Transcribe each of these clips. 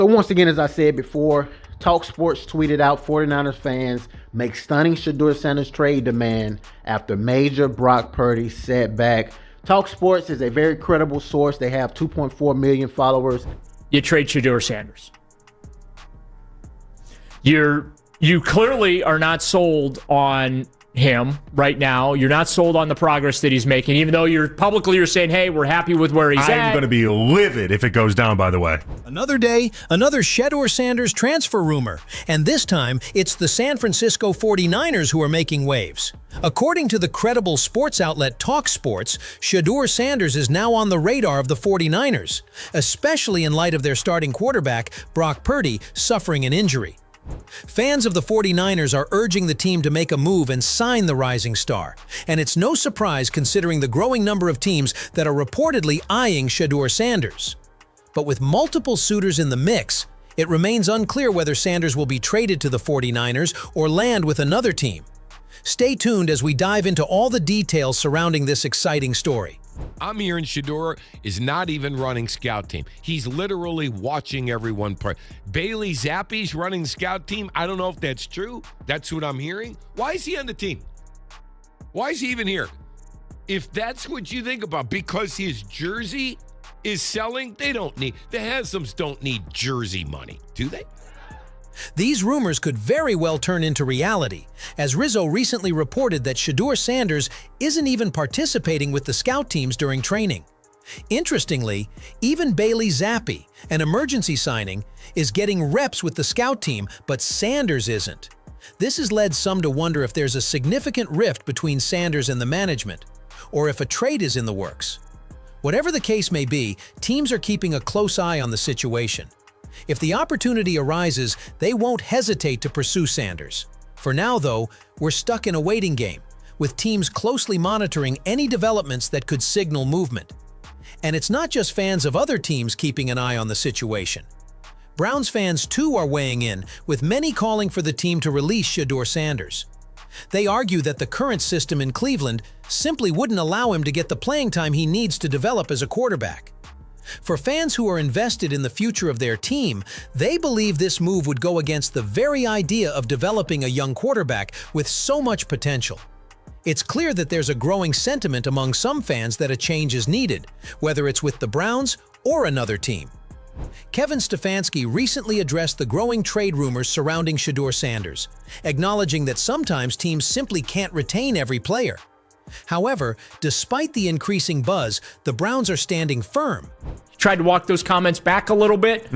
So once again, as I said before, Talk Sports tweeted out 49ers fans make stunning Shedeur Sanders trade demand after major Brock Purdy setback. Talk Sports is a very credible source. They have 2.4 million followers. You trade Shedeur Sanders. You clearly are not sold on him right now. You're not sold on the progress that he's making, even though you're saying, hey, we're happy with where he's at. I'm going to be livid if it goes down, by the way. Another day, another Shedeur Sanders transfer rumor, and this time it's the San Francisco 49ers who are making waves. According to the credible sports outlet Talk Sports, Shedeur Sanders is now on the radar of the 49ers, especially in light of their starting quarterback, Brock Purdy, suffering an injury. Fans of the 49ers are urging the team to make a move and sign the rising star, and it's no surprise considering the growing number of teams that are reportedly eyeing Shedeur Sanders. But with multiple suitors in the mix, it remains unclear whether Sanders will be traded to the 49ers or land with another team. Stay tuned as we dive into all the details surrounding this exciting story. I'm hearing Shedeur is not even running scout team. He's literally watching everyone play. Bailey Zappi's running scout team. I don't know if that's true. That's what I'm hearing. Why is he on the team? Why is he even here? If that's what you think about, because his jersey is selling, the Haslam's don't need jersey money, do they? These rumors could very well turn into reality, as Rizzo recently reported that Shedeur Sanders isn't even participating with the scout teams during training. Interestingly, even Bailey Zappi, an emergency signing, is getting reps with the scout team, but Sanders isn't. This has led some to wonder if there's a significant rift between Sanders and the management, or if a trade is in the works. Whatever the case may be, teams are keeping a close eye on the situation. If the opportunity arises, they won't hesitate to pursue Sanders. For now, though, we're stuck in a waiting game, with teams closely monitoring any developments that could signal movement. And it's not just fans of other teams keeping an eye on the situation. Browns fans too are weighing in, with many calling for the team to release Shedeur Sanders. They argue that the current system in Cleveland simply wouldn't allow him to get the playing time he needs to develop as a quarterback. For fans who are invested in the future of their team, they believe this move would go against the very idea of developing a young quarterback with so much potential. It's clear that there's a growing sentiment among some fans that a change is needed, whether it's with the Browns or another team. Kevin Stefanski recently addressed the growing trade rumors surrounding Shedeur Sanders, acknowledging that sometimes teams simply can't retain every player. However, despite the increasing buzz, the Browns are standing firm. Tried to walk those comments back a little bit,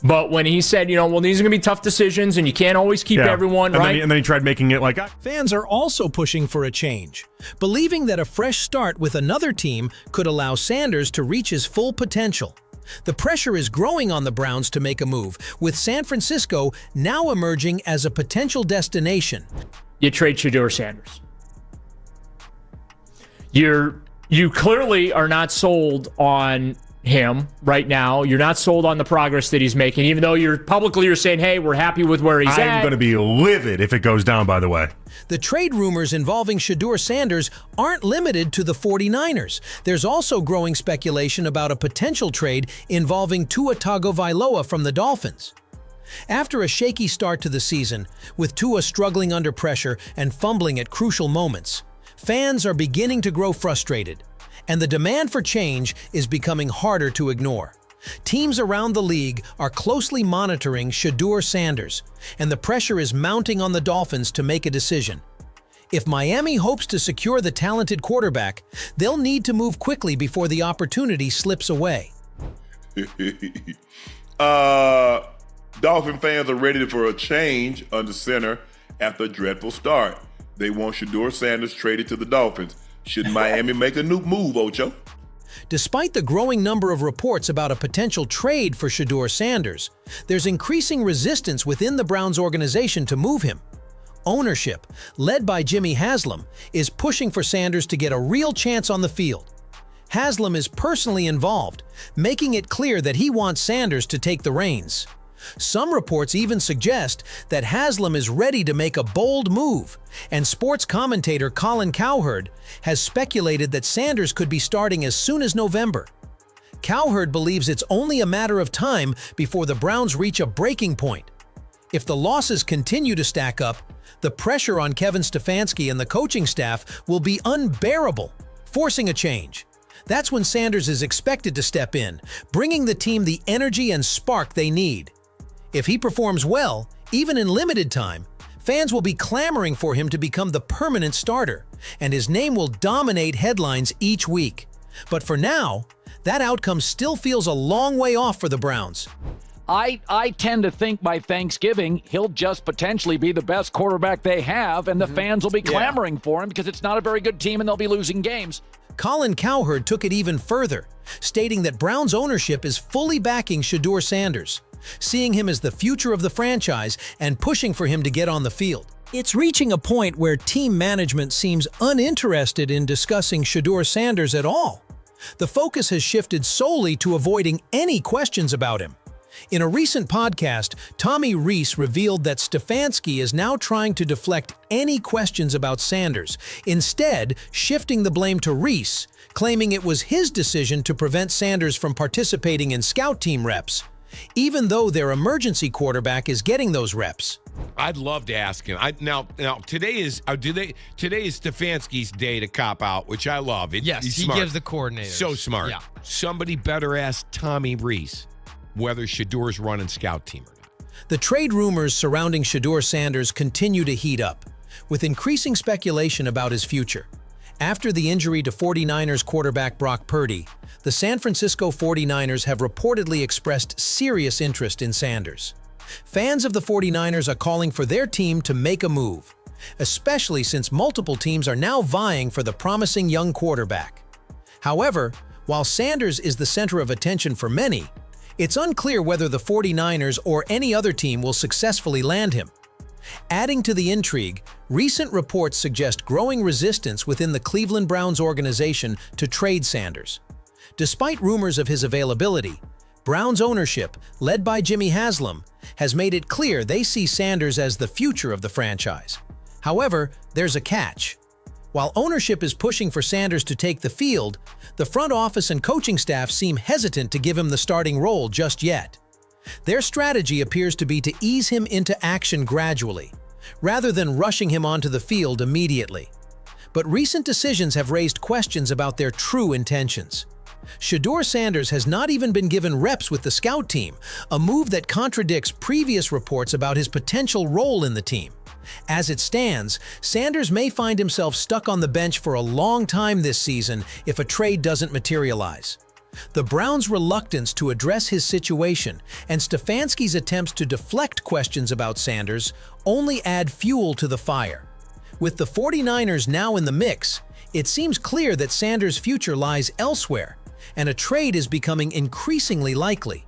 but when he said, these are going to be tough decisions and you can't always keep everyone, right? And then he tried making it like... Fans are also pushing for a change, believing that a fresh start with another team could allow Sanders to reach his full potential. The pressure is growing on the Browns to make a move, with San Francisco now emerging as a potential destination. You trade Shedeur Sanders. You clearly are not sold on him right now. You're not sold on the progress that he's making, even though you're saying, hey, we're happy with where he's at. I'm going to be livid if it goes down, by the way. The trade rumors involving Shedeur Sanders aren't limited to the 49ers. There's also growing speculation about a potential trade involving Tua Tagovailoa from the Dolphins. After a shaky start to the season, with Tua struggling under pressure and fumbling at crucial moments, fans are beginning to grow frustrated, and the demand for change is becoming harder to ignore. Teams around the league are closely monitoring Shedeur Sanders, and the pressure is mounting on the Dolphins to make a decision. If Miami hopes to secure the talented quarterback, they'll need to move quickly before the opportunity slips away. Dolphin fans are ready for a change under center after a dreadful start. They want Shedeur Sanders traded to the Dolphins. Should Miami make a new move, Ocho? Despite the growing number of reports about a potential trade for Shedeur Sanders, there's increasing resistance within the Browns organization to move him. Ownership, led by Jimmy Haslam, is pushing for Sanders to get a real chance on the field. Haslam is personally involved, making it clear that he wants Sanders to take the reins. Some reports even suggest that Haslam is ready to make a bold move, and sports commentator Colin Cowherd has speculated that Sanders could be starting as soon as November. Cowherd believes it's only a matter of time before the Browns reach a breaking point. If the losses continue to stack up, the pressure on Kevin Stefanski and the coaching staff will be unbearable, forcing a change. That's when Sanders is expected to step in, bringing the team the energy and spark they need. If he performs well, even in limited time, fans will be clamoring for him to become the permanent starter, and his name will dominate headlines each week. But for now, that outcome still feels a long way off for the Browns. I tend to think by Thanksgiving, he'll just potentially be the best quarterback they have, and the fans will be clamoring for him because it's not a very good team and they'll be losing games. Colin Cowherd took it even further, stating that Browns ownership is fully backing Shedeur Sanders, seeing him as the future of the franchise and pushing for him to get on the field. It's reaching a point where team management seems uninterested in discussing Shedeur Sanders at all. The focus has shifted solely to avoiding any questions about him. In a recent podcast, Tommy Rees revealed that Stefanski is now trying to deflect any questions about Sanders, instead shifting the blame to Rees, claiming it was his decision to prevent Sanders from participating in scout team reps, even though their emergency quarterback is getting those reps. I'd love to ask him. Now today is Stefanski's day to cop out, which I love. Yes, he's he smart. gives the coordinators. So smart. Yeah. Somebody better ask Tommy Rees whether Shedeur's running scout team or not. The trade rumors surrounding Shedeur Sanders continue to heat up, with increasing speculation about his future. After the injury to 49ers quarterback Brock Purdy, the San Francisco 49ers have reportedly expressed serious interest in Sanders. Fans of the 49ers are calling for their team to make a move, especially since multiple teams are now vying for the promising young quarterback. However, while Sanders is the center of attention for many, it's unclear whether the 49ers or any other team will successfully land him. Adding to the intrigue, recent reports suggest growing resistance within the Cleveland Browns organization to trade Sanders. Despite rumors of his availability, Browns ownership, led by Jimmy Haslam, has made it clear they see Sanders as the future of the franchise. However, there's a catch. While ownership is pushing for Sanders to take the field, the front office and coaching staff seem hesitant to give him the starting role just yet. Their strategy appears to be to ease him into action gradually, rather than rushing him onto the field immediately. But recent decisions have raised questions about their true intentions. Shedeur Sanders has not even been given reps with the scout team, a move that contradicts previous reports about his potential role in the team. As it stands, Sanders may find himself stuck on the bench for a long time this season if a trade doesn't materialize. The Browns' reluctance to address his situation and Stefanski's attempts to deflect questions about Sanders only add fuel to the fire. With the 49ers now in the mix, it seems clear that Sanders' future lies elsewhere, and a trade is becoming increasingly likely.